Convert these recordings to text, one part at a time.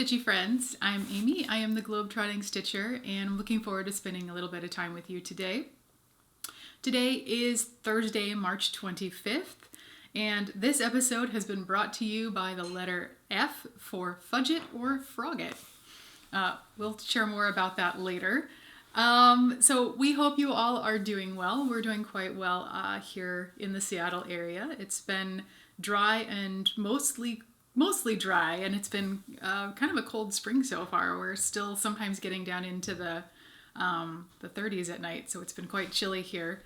Stitchy friends, I'm Amy. I am the Globetrotting Stitcher and I'm looking forward to spending a little bit of time with you today. Today is Thursday, March 25th, and this episode has been brought to you by the letter F for Fudget or Frogget. We'll share more about that later. So we hope you all are doing well. We're doing quite well here in the Seattle area. It's been dry and mostly dry, and it's been kind of a cold spring so far. We're still sometimes getting down into the 30s at night, so it's been quite chilly here.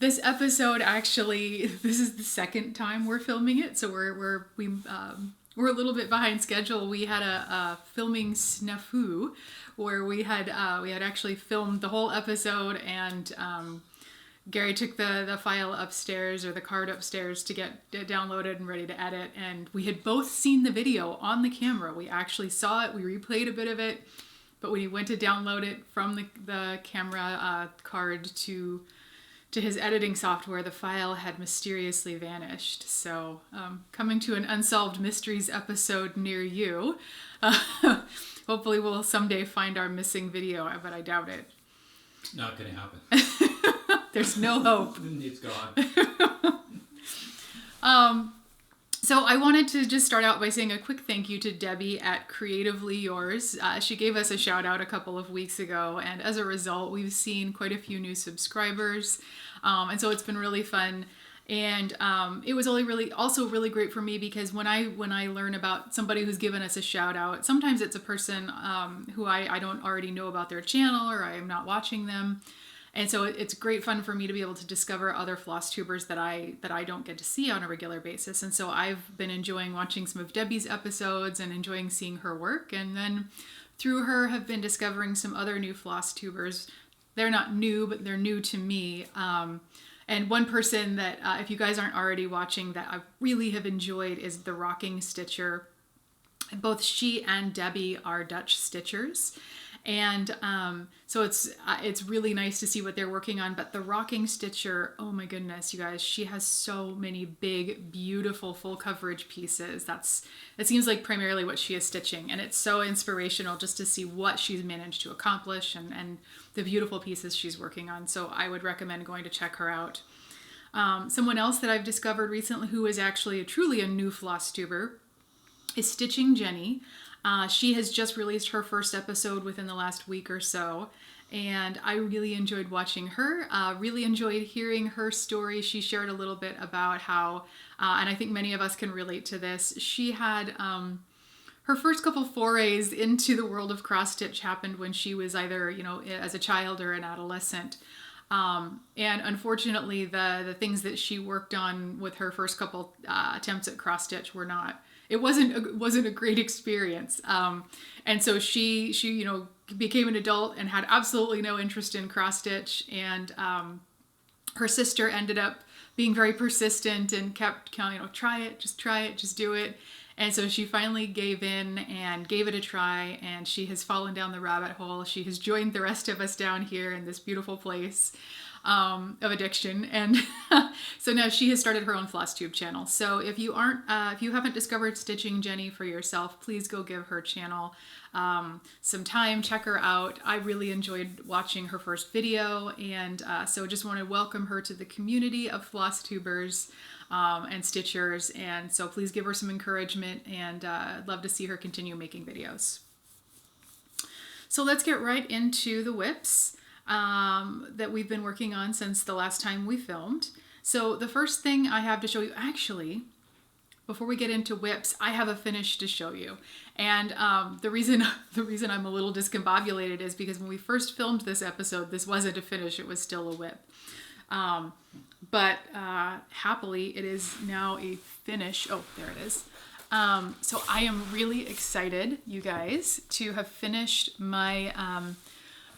This episode actually, this is the second time we're filming it, so we're a little bit behind schedule. We had a filming snafu where we had actually filmed the whole episode, and Gary took the file upstairs, or the card upstairs, to get it downloaded and ready to edit. And we had both seen the video on the camera. We actually saw it. We replayed a bit of it. But when he went to download it from the camera card to his editing software, the file had mysteriously vanished. So coming to an Unsolved Mysteries episode near you. Hopefully we'll someday find our missing video, but I doubt it. Not gonna happen. There's no hope. It's gone. So I wanted to just start out by saying a quick thank you to Debbie at Creatively Yours. She gave us a shout out a couple of weeks ago, and as a result, we've seen quite a few new subscribers. And so it's been really fun. And it was also really great for me, because when I learn about somebody who's given us a shout out, sometimes it's a person who I don't already know about their channel, or I am not watching them. And so it's great fun for me to be able to discover other Flosstubers that I don't get to see on a regular basis. And so I've been enjoying watching some of Debbie's episodes and enjoying seeing her work. And then through her have been discovering some other new Flosstubers. They're not new, but they're new to me. And one person that, if you guys aren't already watching, that I really have enjoyed is the Rocking Stitcher. Both she and Debbie are Dutch stitchers. And so it's really nice to see what they're working on. But the Rocking Stitcher, oh my goodness, you guys, she has so many big, beautiful, full coverage pieces. It seems like primarily what she is stitching. And it's so inspirational just to see what she's managed to accomplish and the beautiful pieces she's working on. So I would recommend going to check her out. Someone else that I've discovered recently who is actually truly a new Flosstuber is Stitching Jenny. She has just released her first episode within the last week or so, and I really enjoyed watching her, really enjoyed hearing her story. She shared a little bit about how, and I think many of us can relate to this, she had her first couple forays into the world of cross-stitch happened when she was either, as a child or an adolescent. And unfortunately, the things that she worked on with her first couple attempts at cross-stitch were not, it wasn't a great experience. And so she became an adult and had absolutely no interest in cross-stitch. And her sister ended up being very persistent and kept try it, just do it. And so she finally gave in and gave it a try, and she has fallen down the rabbit hole. She has joined the rest of us down here in this beautiful place of addiction. And so now she has started her own Flosstube channel. So if you haven't discovered Stitching Jenny for yourself, please go give her channel some time, check her out. I really enjoyed watching her first video, and so just want to welcome her to the community of Flosstubers and Stitchers, and so please give her some encouragement, and I'd love to see her continue making videos. So let's get right into the whips that we've been working on since the last time we filmed. So the first thing I have to show you, actually, before we get into whips, I have a finish to show you. And the reason I'm a little discombobulated is because when we first filmed this episode, this wasn't a finish, it was still a whip. But happily, it is now a finish. Oh, there it is. So I am really excited, you guys, to have finished my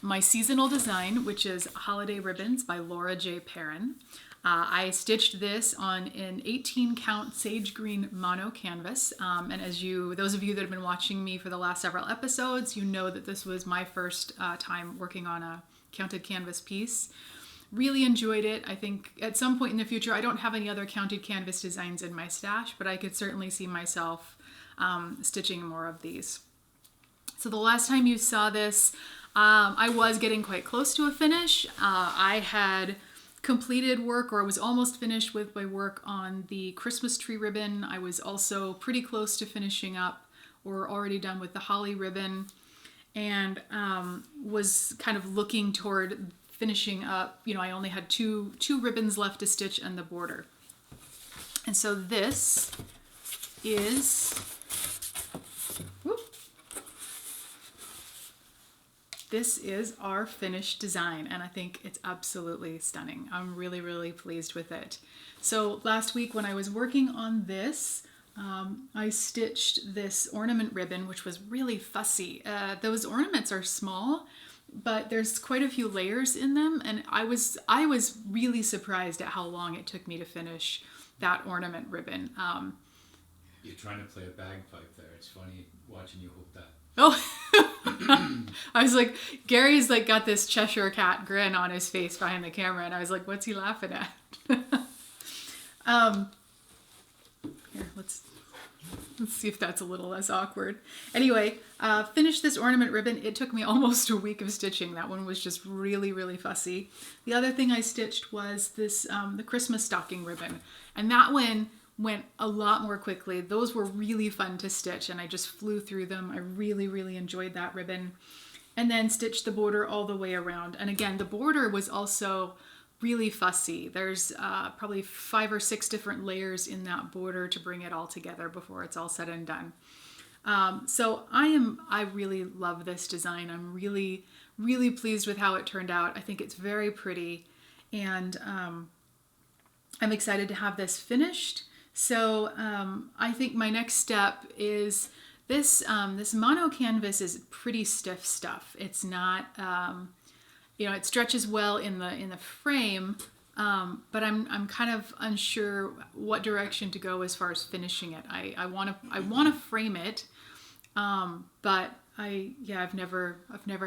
my seasonal design, which is Holiday Ribbons by Laura J. Perrin. I stitched this on an 18 count sage green mono canvas. And those of you that have been watching me for the last several episodes, you know that this was my first time working on a counted canvas piece. Really enjoyed it. I think at some point in the future, I don't have any other counted canvas designs in my stash, but I could certainly see myself stitching more of these. So the last time you saw this, I was getting quite close to a finish. I had completed work, or was almost finished with my work on the Christmas tree ribbon. I was also pretty close to finishing up, or already done with the holly ribbon, and was kind of looking toward finishing up. You know, I only had two ribbons left to stitch and the border. And so this is, whoop, this is our finished design, and I think it's absolutely stunning. I'm really, really pleased with it. So last week when I was working on this, I stitched this ornament ribbon, which was really fussy. Those ornaments are small, but there's quite a few layers in them, and I was really surprised at how long it took me to finish that ornament ribbon. You're trying to play a bagpipe there. It's funny watching you hold that. Oh, I was like, Gary's like got this Cheshire cat grin on his face behind the camera, and I was like, what's he laughing at? Here, let's see if that's a little less awkward. Anyway, finished this ornament ribbon. It took me almost a week of stitching. That one was just really, really fussy. The other thing I stitched was this, the Christmas stocking ribbon, and that one went a lot more quickly. Those were really fun to stitch, and I just flew through them. I really, really enjoyed that ribbon. And then stitched the border all the way around. And again, the border was also really fussy. There's probably 5 or 6 different layers in that border to bring it all together before it's all said and done. So I really love this design. I'm really, really pleased with how it turned out. I think it's very pretty, and I'm excited to have this finished. So I think my next step is this. This mono canvas is pretty stiff stuff. It's not, you know, it stretches well in the frame, but I'm kind of unsure what direction to go as far as finishing it. I want to frame it, but I've never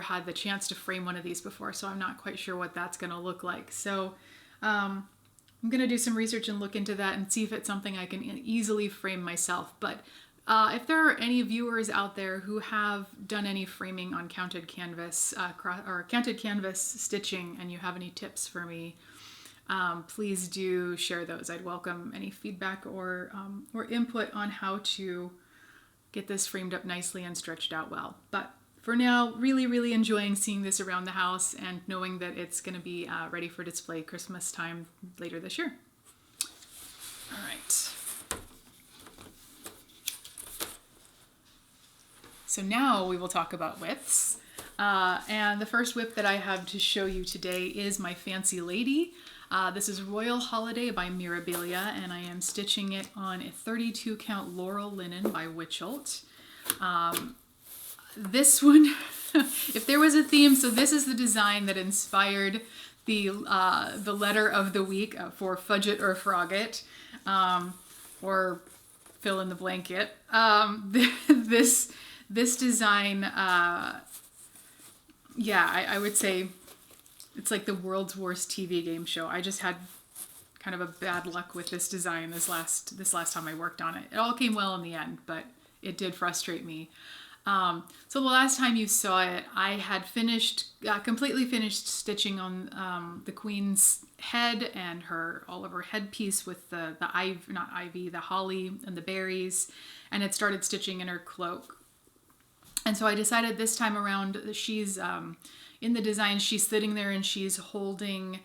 had the chance to frame one of these before, so I'm not quite sure what that's going to look like. So I'm going to do some research and look into that and see if it's something I can easily frame myself. But if there are any viewers out there who have done any framing on counted canvas or counted canvas stitching, and you have any tips for me, please do share those. I'd welcome any feedback or input on how to get this framed up nicely and stretched out well. But for now, really, really enjoying seeing this around the house and knowing that it's going to be ready for display Christmas time later this year. All right. So now we will talk about whips. And the first whip that I have to show you today is my Fancy Lady. This is Royal Holiday by Mirabilia, and I am stitching it on a 32 count Laurel linen by Witchelt. This one, if there was a theme, so this is the design that inspired the letter of the week for Fudge It or Frog It, or fill in the blanket. This design, yeah, I would say it's like the world's worst TV game show. I just had kind of a bad luck with this design this last time I worked on it. It all came well in the end, but it did frustrate me. So the last time you saw it, I had completely finished stitching on the Queen's head and all of her headpiece with the holly and the berries, and had started stitching in her cloak. And so I decided this time around, she's in the design, she's sitting there and she's holding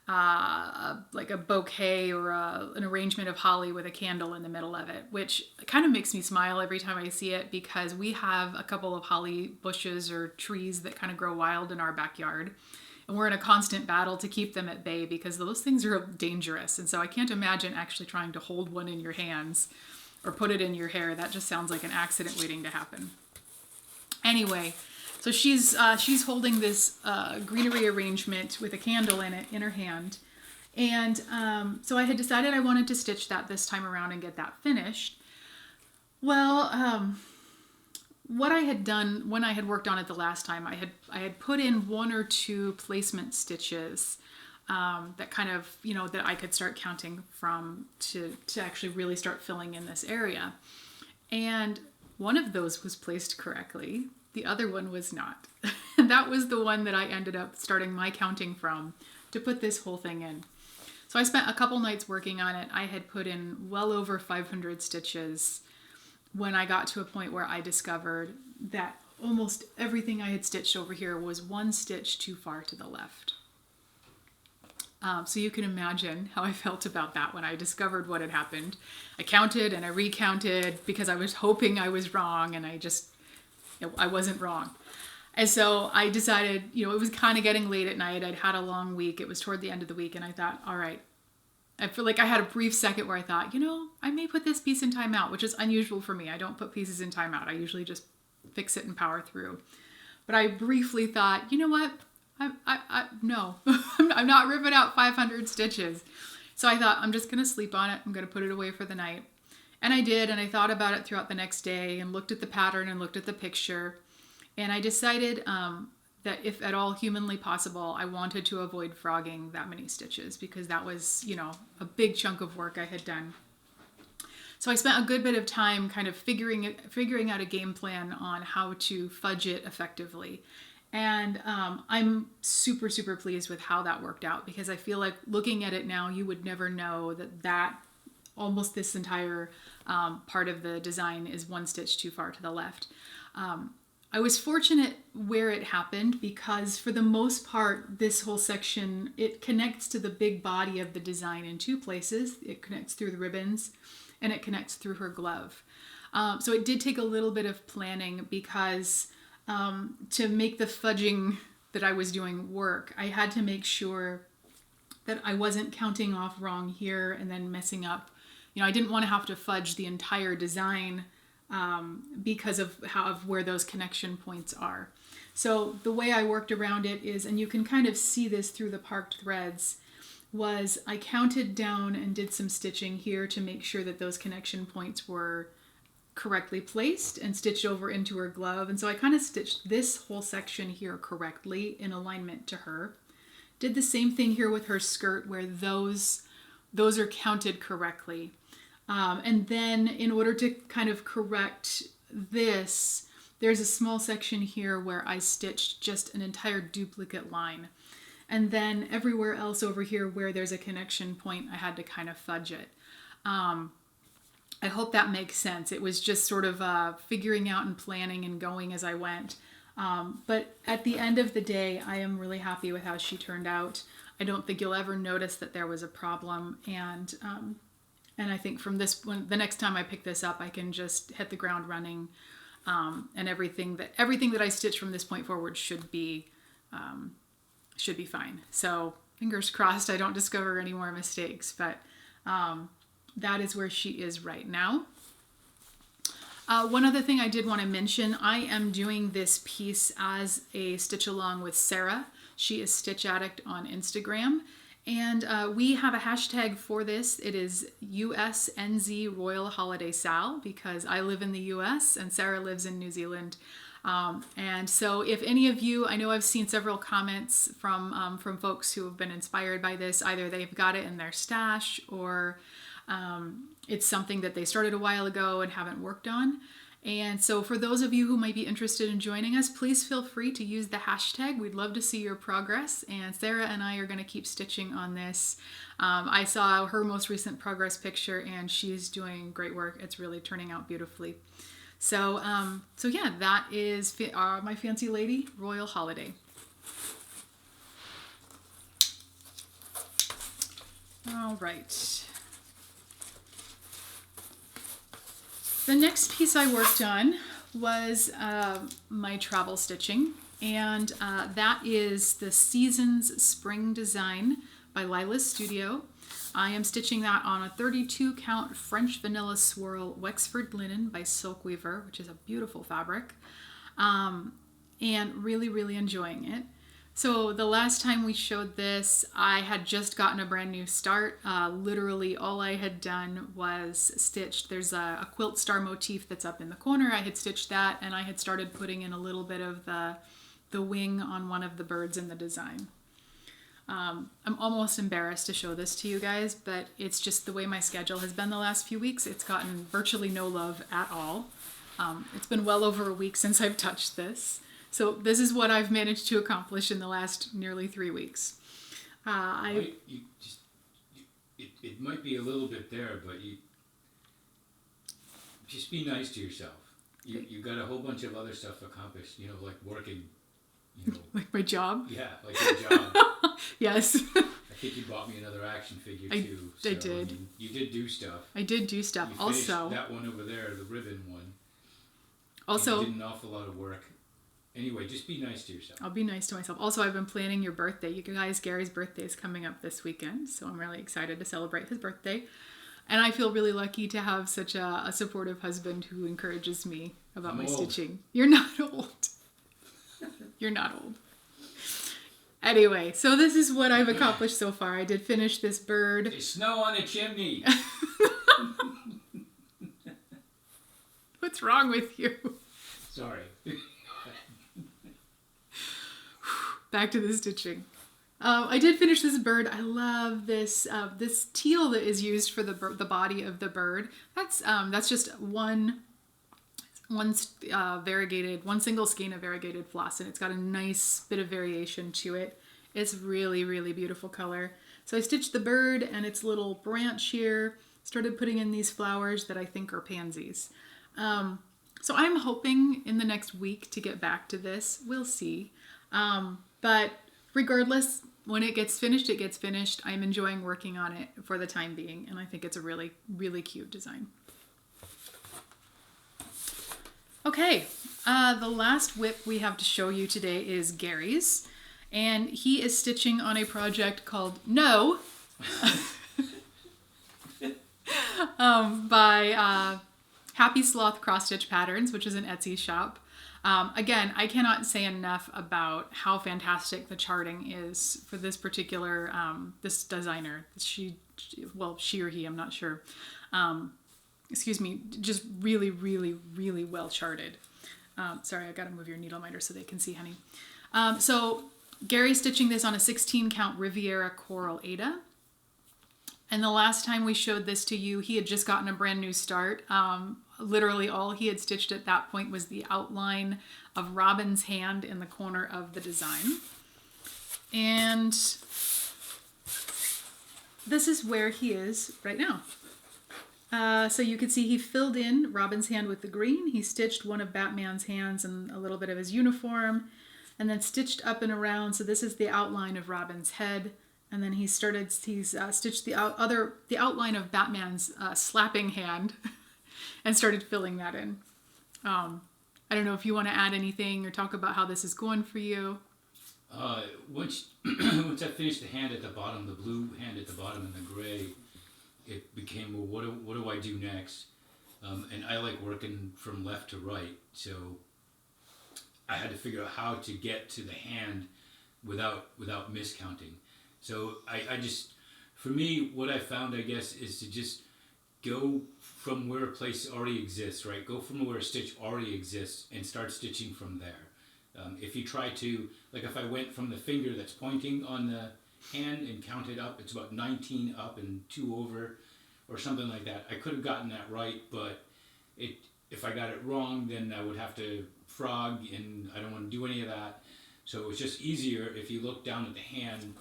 like a bouquet or an arrangement of holly with a candle in the middle of it, which kind of makes me smile every time I see it, because we have a couple of holly bushes or trees that kind of grow wild in our backyard, and we're in a constant battle to keep them at bay because those things are dangerous. And so I can't imagine actually trying to hold one in your hands or put it in your hair. That just sounds like an accident waiting to happen. Anyway, so she's holding this greenery arrangement with a candle in it in her hand. And so I had decided I wanted to stitch that this time around and get that finished. Well, what I had done when I had worked on it the last time, I had put in 1 or 2 placement stitches that kind of, that I could start counting from to actually really start filling in this area. And One of those was placed correctly. The other one was not. And that was the one that I ended up starting my counting from to put this whole thing in. So I spent a couple nights working on it. I had put in well over 500 stitches when I got to a point where I discovered that almost everything I had stitched over here was one stitch too far to the left. So you can imagine how I felt about that when I discovered what had happened. I counted and I recounted because I was hoping I was wrong, and I wasn't wrong. And so I decided, it was kind of getting late at night. I'd had a long week. It was toward the end of the week, and I thought, all right. I feel like I had a brief second where I thought, I may put this piece in timeout, which is unusual for me. I don't put pieces in timeout. I usually just fix it and power through. But I briefly thought, you know what? No, I'm not ripping out 500 stitches. So I thought, I'm just going to sleep on it. I'm going to put it away for the night. And I did, and I thought about it throughout the next day and looked at the pattern and looked at the picture. And I decided that if at all humanly possible, I wanted to avoid frogging that many stitches because that was, a big chunk of work I had done. So I spent a good bit of time kind of figuring out a game plan on how to fudge it effectively. And I'm super, super pleased with how that worked out because I feel like looking at it now, you would never know that almost this entire part of the design is one stitch too far to the left. I was fortunate where it happened because for the most part, this whole section, it connects to the big body of the design in two places. It connects through the ribbons and it connects through her glove. So it did take a little bit of planning because to make the fudging that I was doing work, I had to make sure that I wasn't counting off wrong here and then messing up. I didn't want to have to fudge the entire design because of where those connection points are. So the way I worked around it is, and you can kind of see this through the parked threads, was I counted down and did some stitching here to make sure that those connection points were correctly placed and stitched over into her glove. And so I kind of stitched this whole section here correctly in alignment to her. Did the same thing here with her skirt where those are counted correctly. And then in order to kind of correct this, there's a small section here where I stitched just an entire duplicate line. And then everywhere else over here where there's a connection point, I had to kind of fudge it. I hope that makes sense. It was just sort of figuring out and planning and going as I went. But at the end of the day, I am really happy with how she turned out. I don't think you'll ever notice that there was a problem. And I think from this one, the next time I pick this up, I can just hit the ground running, and everything that I stitch from this point forward should be fine. So fingers crossed, I don't discover any more mistakes. But that is where she is right now. One other thing I did want to mention, I am doing this piece as a stitch along with Sarah. She is Stitch Addict on Instagram. And we have a hashtag for this. It is USNZ Royal Holiday Sal because I live in the US and Sarah lives in New Zealand. And so if any of you, I know I've seen several comments from folks who have been inspired by this. Either they've got it in their stash or it's something that they started a while ago and haven't worked on. And so for those of you who might be interested in joining us, please feel free to use the hashtag. We'd love to see your progress. And Sarah and I are going to keep stitching on this. I saw her most recent progress picture and she's doing great work. It's really turning out beautifully. So yeah, that is my Fancy Lady Royal Holiday. All right. The next piece I worked on was my travel stitching, and that is the Seasons Spring Design by Lila's Studio. I am stitching that on a 32 count French Vanilla Swirl Wexford linen by Silk Weaver, which is a beautiful fabric, and really, really enjoying it. So the last time we showed this, I had just gotten a brand new start. Literally all I had done was stitched. There's a quilt star motif that's up in the corner. I had stitched that and I had started putting in a little bit of the wing on one of the birds in the design. I'm almost embarrassed to show this to you guys, but it's just the way my schedule has been the last few weeks. It's gotten virtually no love at all. It's been well over a week since I've touched this. So this is what I've managed to accomplish in the last nearly 3 weeks. It might be a little bit there, but you just be nice to yourself. You got a whole bunch of other stuff accomplished, like working, Like my job? Yeah, like your job. Yes. I think you bought me another action figure too. I did. I mean, you did do stuff. I did do stuff. You finished that one over there, the ribbon one. Also, you did an awful lot of work. Anyway, just be nice to yourself. I'll be nice to myself. Also, I've been planning your birthday. You guys, Gary's birthday is coming up this weekend, so I'm really excited to celebrate his birthday. And I feel really lucky to have such a supportive husband who encourages me about my stitching. You're not old. You're not old. Anyway, so this is what I've accomplished so far. I did finish this bird. There's snow on the chimney. What's wrong with you? Sorry. Back to the stitching. I did finish this bird. I love this this teal that is used for the body of the bird. That's just one single skein of variegated floss, and it's got a nice bit of variation to it. It's really, really beautiful color. So I stitched the bird and its little branch here, started putting in these flowers that I think are pansies. So I'm hoping in the next week to get back to this. We'll see. But regardless, when it gets finished, it gets finished. I'm enjoying working on it for the time being, and I think it's a really, really cute design. Okay, the last WIP we have to show you today is Gary's, and he is stitching on a project called No by Happy Sloth Cross Stitch Patterns, which is an Etsy shop. Again, I cannot say enough about how fantastic the charting is for this particular, this designer. She or he, I'm not sure. Excuse me, just really, really, really well charted. Sorry, I gotta move your needle minder so they can see, honey. So Gary's stitching this on a 16 count Riviera Coral Aida. And the last time we showed this to you, he had just gotten a brand new start. Literally all he had stitched at that point was the outline of Robin's hand in the corner of the design. And this is where he is right now. So you can see he filled in Robin's hand with the green. He stitched one of Batman's hands and a little bit of his uniform, and then stitched up and around. So this is the outline of Robin's head. And then he's stitched the outline of Batman's slapping hand and started filling that in. I don't know if you want to add anything or talk about how this is going for you. Once I finished the hand at the bottom, the blue hand at the bottom and the gray, it became, well, what do I do next? And I like working from left to right, so I had to figure out how to get to the hand without miscounting. So I just, for me, what I found, I guess, is to just go from where a place already exists, right? Go from where a stitch already exists and start stitching from there. If you try to, like if I went from the finger that's pointing on the hand and counted up, it's about 19 up and 2 over or something like that. I could have gotten that right, but if I got it wrong, then I would have to frog, and I don't want to do any of that. So it's just easier if you look down at the hand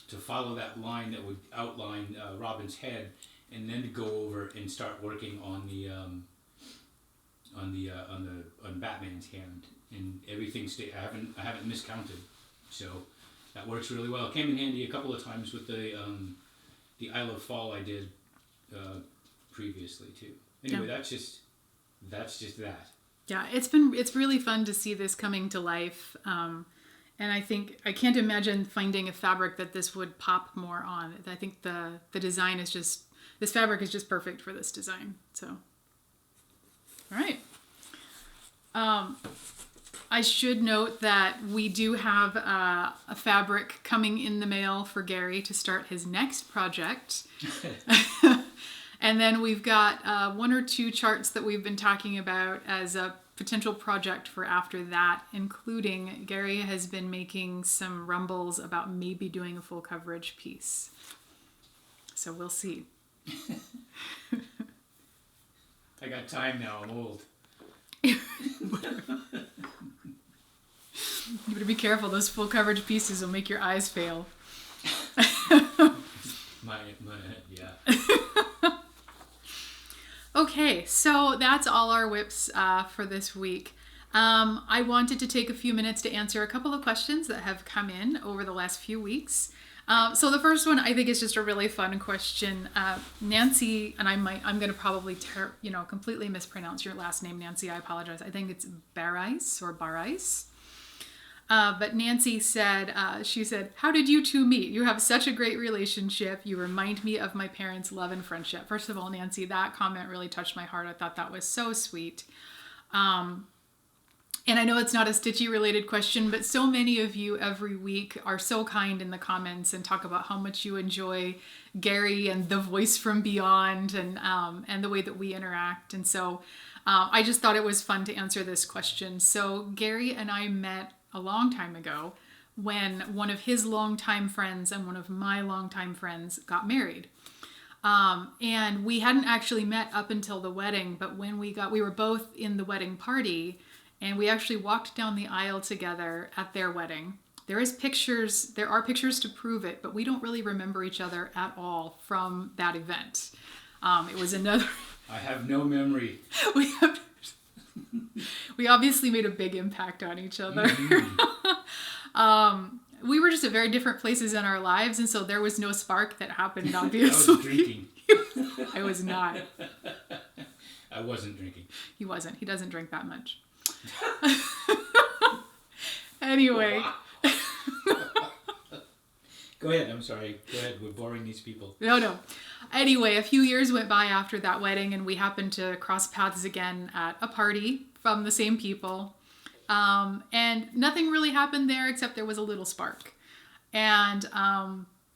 to follow that line that would outline Robin's head, and then to go over and start working on Batman's hand, and everything I haven't miscounted, so that works really well. It came in handy a couple of times with the Isle of Fall I did previously too. Anyway, yeah. That's just that. Yeah, it's really fun to see this coming to life. And I can't imagine finding a fabric that this would pop more on. I think the design is just, this fabric is just perfect for this design. So, all right. I should note that we do have a fabric coming in the mail for Gary to start his next project. And then we've got 1 or 2 charts that we've been talking about as a potential project for after that, including Gary has been making some rumbles about maybe doing a full coverage piece. So we'll see. I got time now, I'm old. You better be careful. Those full coverage pieces will make your eyes fail. Yeah. Okay, so that's all our whips for this week. I wanted to take a few minutes to answer a couple of questions that have come in over the last few weeks. So the first one I think is just a really fun question. Nancy, and I'm going to probably completely mispronounce your last name, Nancy. I apologize. I think it's Barais or Barais. But Nancy said, she said, "How did you two meet? You have such a great relationship. You remind me of my parents' love and friendship." First of all, Nancy, that comment really touched my heart. I thought that was so sweet. And I know it's not a Stitchy related question, but so many of you every week are so kind in the comments and talk about how much you enjoy Gary and the voice from beyond and the way that we interact. And so I just thought it was fun to answer this question. So Gary and I met a long time ago when one of his longtime friends and one of my longtime friends got married. And we hadn't actually met up until the wedding, but when we were both in the wedding party, and we actually walked down the aisle together at their wedding. There are pictures to prove it, but we don't really remember each other at all from that event. It was another... I have no memory. We obviously made a big impact on each other. We were just at very different places in our lives, and so there was no spark that happened, obviously. I was drinking. I was not. I wasn't drinking. He wasn't. He doesn't drink that much. Anyway. Go ahead. I'm sorry. Go ahead. We're boring these people. No. Anyway, a few years went by after that wedding, and we happened to cross paths again at a party from the same people. And nothing really happened there except there was a little spark. And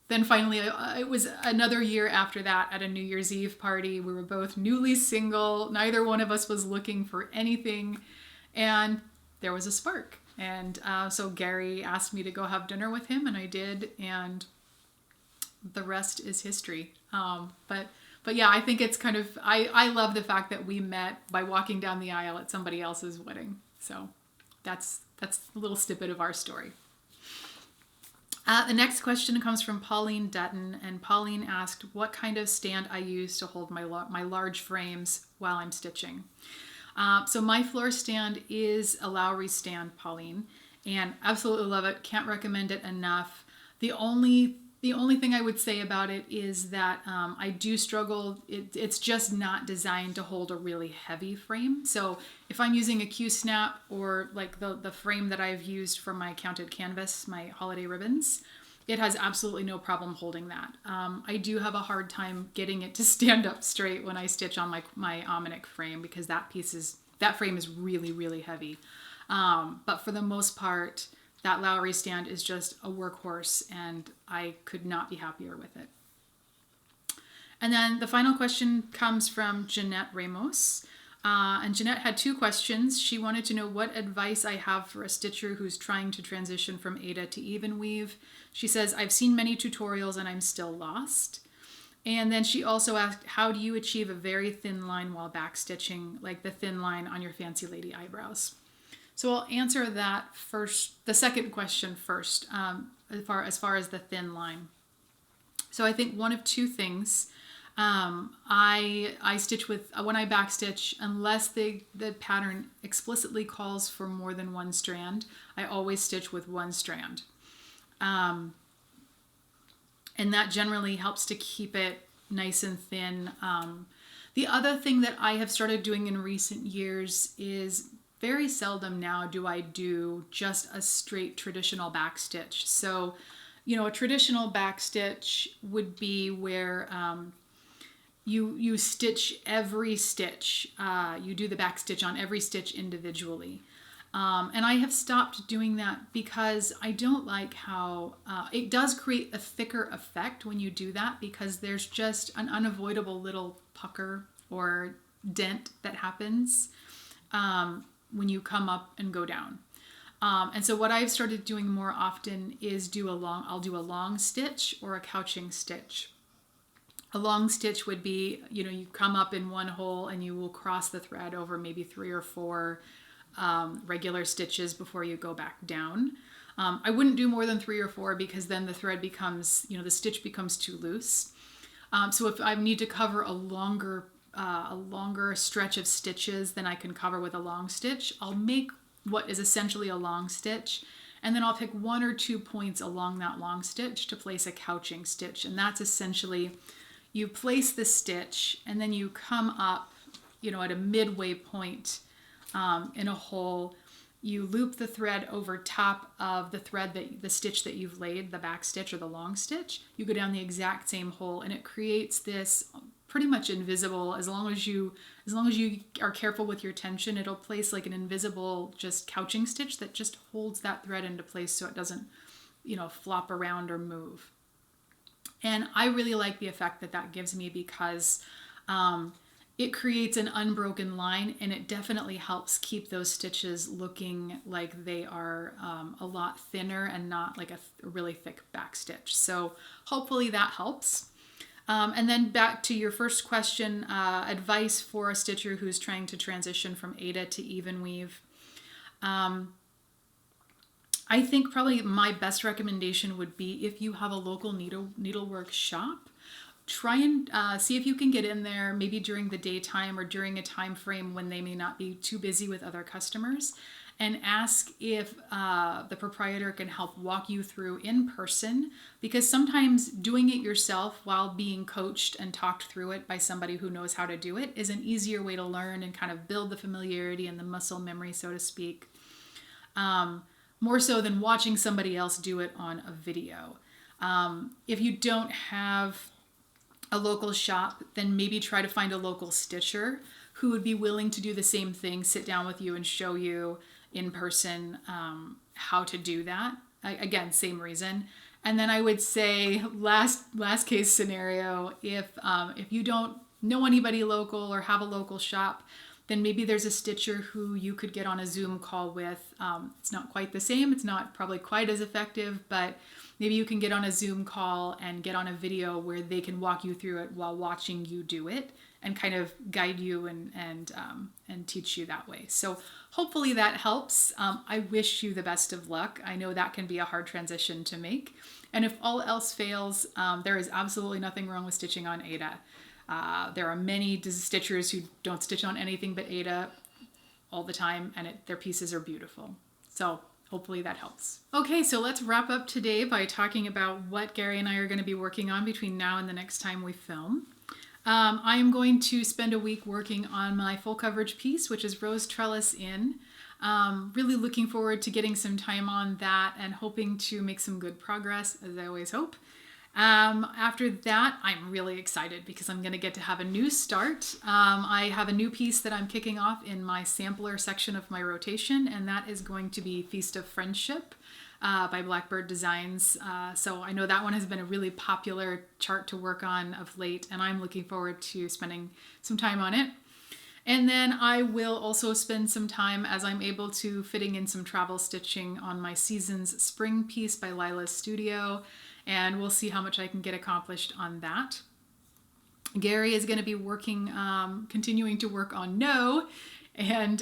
then finally, it was another year after that at a New Year's Eve party. We were both newly single. Neither one of us was looking for anything. And there was a spark. And so Gary asked me to go have dinner with him, and I did. And the rest is history. But yeah, I think it's kind of, I love the fact that we met by walking down the aisle at somebody else's wedding. So that's a little snippet of our story. The next question comes from Pauline Dutton, and Pauline asked what kind of stand I use to hold my large frames while I'm stitching. So my floor stand is a Lowry stand, Pauline, and absolutely love it. Can't recommend it enough. The only thing I would say about it is that I do struggle. It's just not designed to hold a really heavy frame. So if I'm using a Q-snap or like the frame that I've used for my counted canvas, my holiday ribbons, it has absolutely no problem holding that. I do have a hard time getting it to stand up straight when I stitch on my Omnic frame because that frame is really, really heavy. But for the most part, that Lowry stand is just a workhorse, and I could not be happier with it. And then the final question comes from Jeanette Ramos. And Jeanette had two questions. She wanted to know what advice I have for a stitcher who's trying to transition from Aida to even weave. She says, I've seen many tutorials and I'm still lost. And then she also asked, how do you achieve a very thin line while backstitching, like the thin line on your fancy lady eyebrows? So I'll answer that first, the second question first, as far as the thin line. So I think one of two things. I stitch with, when I backstitch, unless the pattern explicitly calls for more than one strand, I always stitch with one strand. And that generally helps to keep it nice and thin. The other thing that I have started doing in recent years is very seldom now do I do just a straight traditional backstitch. So, a traditional backstitch would be where you stitch every stitch. You do the backstitch on every stitch individually. And I have stopped doing that because I don't like how it does create a thicker effect when you do that, because there's just an unavoidable little pucker or dent that happens when you come up and go down. And so what I've started doing more often is I'll do a long stitch or a couching stitch. A long stitch would be, you come up in one hole and you will cross the thread over maybe 3 or 4 regular stitches before you go back down. I wouldn't do more than 3 or 4 because then the thread becomes, the stitch becomes too loose. So if I need to cover a longer stretch of stitches than I can cover with a long stitch, I'll make what is essentially a long stitch, and then I'll pick 1 or 2 points along that long stitch to place a couching stitch. And that's essentially, you place the stitch and then you come up, at a midway point in a hole. You loop the thread over top of the stitch that you've laid, the back stitch or the long stitch. You go down the exact same hole, and it creates this pretty much invisible, as long as you are careful with your tension, it'll place like an invisible just couching stitch that just holds that thread into place so it doesn't, flop around or move. And I really like the effect that gives me because it creates an unbroken line, and it definitely helps keep those stitches looking like they are a lot thinner and not like a really thick back stitch. So hopefully that helps. And then back to your first question, advice for a stitcher who's trying to transition from Aida to even weave. I think probably my best recommendation would be if you have a local needlework shop, try and see if you can get in there maybe during the daytime or during a time frame when they may not be too busy with other customers, and ask if the proprietor can help walk you through in person, because sometimes doing it yourself while being coached and talked through it by somebody who knows how to do it is an easier way to learn and kind of build the familiarity and the muscle memory, so to speak, more so than watching somebody else do it on a video. If you don't have a local shop, then maybe try to find a local stitcher who would be willing to do the same thing, sit down with you and show you in person how to do that. Again, same reason. And then I would say last case scenario, if you don't know anybody local or have a local shop, then maybe there's a stitcher who you could get on a Zoom call with. It's not quite the same. It's not probably quite as effective, but maybe you can get on a Zoom call and get on a video where they can walk you through it while watching you do it and kind of guide you and teach you that way. So hopefully that helps. I wish you the best of luck. I know that can be a hard transition to make. And if all else fails, there is absolutely nothing wrong with stitching on Aida. There are many stitchers who don't stitch on anything but Aida all the time, and their pieces are beautiful. So hopefully that helps. Okay, so let's wrap up today by talking about what Gary and I are going to be working on between now and the next time we film. I am going to spend a week working on my full coverage piece, which is Rose Trellis In. Really looking forward to getting some time on that and hoping to make some good progress, as I always hope. After that, I'm really excited because I'm going to get to have a new start. I have a new piece that I'm kicking off in my sampler section of my rotation, and that is going to be Feast of Friendship by Blackbird Designs. So I know that one has been a really popular chart to work on of late, and I'm looking forward to spending some time on it. And then I will also spend some time, as I'm able to, fitting in some travel stitching on my Seasons Spring piece by Lila's Studio. And we'll see how much I can get accomplished on that. Gary is going to be working, continuing to work on No, and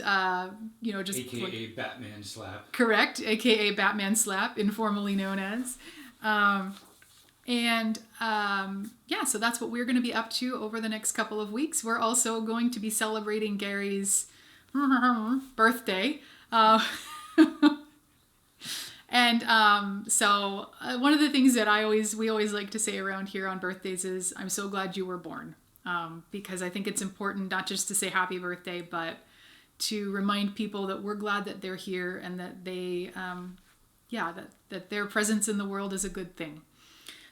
just AKA Batman Slap. Correct, AKA Batman Slap, informally known as. So that's what we're going to be up to over the next couple of weeks. We're also going to be celebrating Gary's birthday. So one of the things that we always like to say around here on birthdays is, I'm so glad you were born. Because I think it's important not just to say happy birthday, but to remind people that we're glad that they're here and that they, that their presence in the world is a good thing.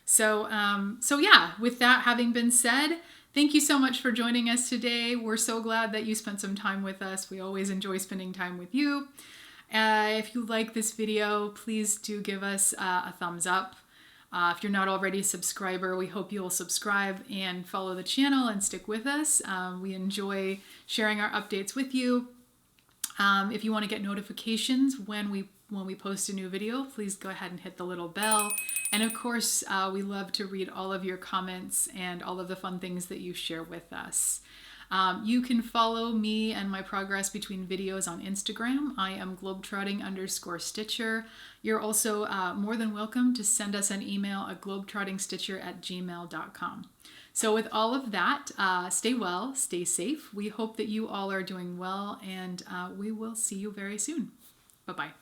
So with that having been said, thank you so much for joining us today. We're so glad that you spent some time with us. We always enjoy spending time with you. If you like this video, please do give us a thumbs up. If you're not already a subscriber, we hope you'll subscribe and follow the channel and stick with us. We enjoy sharing our updates with you. If you want to get notifications when we post a new video, please go ahead and hit the little bell. And of course, we love to read all of your comments and all of the fun things that you share with us. You can follow me and my progress between videos on Instagram. I am globetrotting_stitcher. You're also more than welcome to send us an email at globetrottingstitcher@gmail.com. So with all of that, stay well, stay safe. We hope that you all are doing well, and we will see you very soon. Bye-bye.